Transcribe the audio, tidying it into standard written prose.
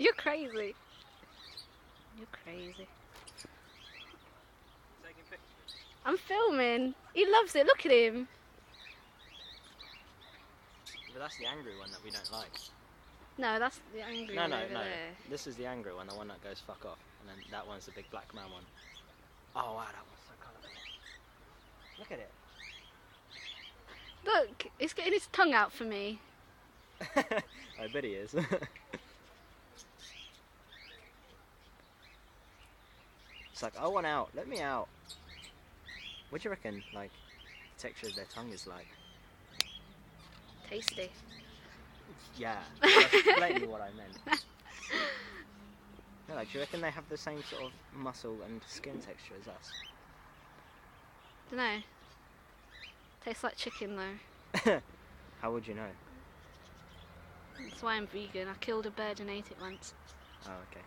You're crazy. You're crazy. Taking pictures. I'm filming. He loves it. Look at him. But that's the angry one that we don't like. No, that's the angry one over there. This is the angry one, the one that goes fuck off. And then that one's the big black man one. Oh wow, that one's so colourful. Look at it. Look, he's getting his tongue out for me. I bet he is. It's like, I want out, let me out. What do you reckon, like, the texture of their tongue is like? Tasty. Yeah, that's blatantly what I meant. No, like, do you reckon they have the same sort of muscle and skin texture as us? Dunno. Tastes like chicken though. How would you know? That's why I'm vegan. I killed a bird and ate it once. Oh, okay.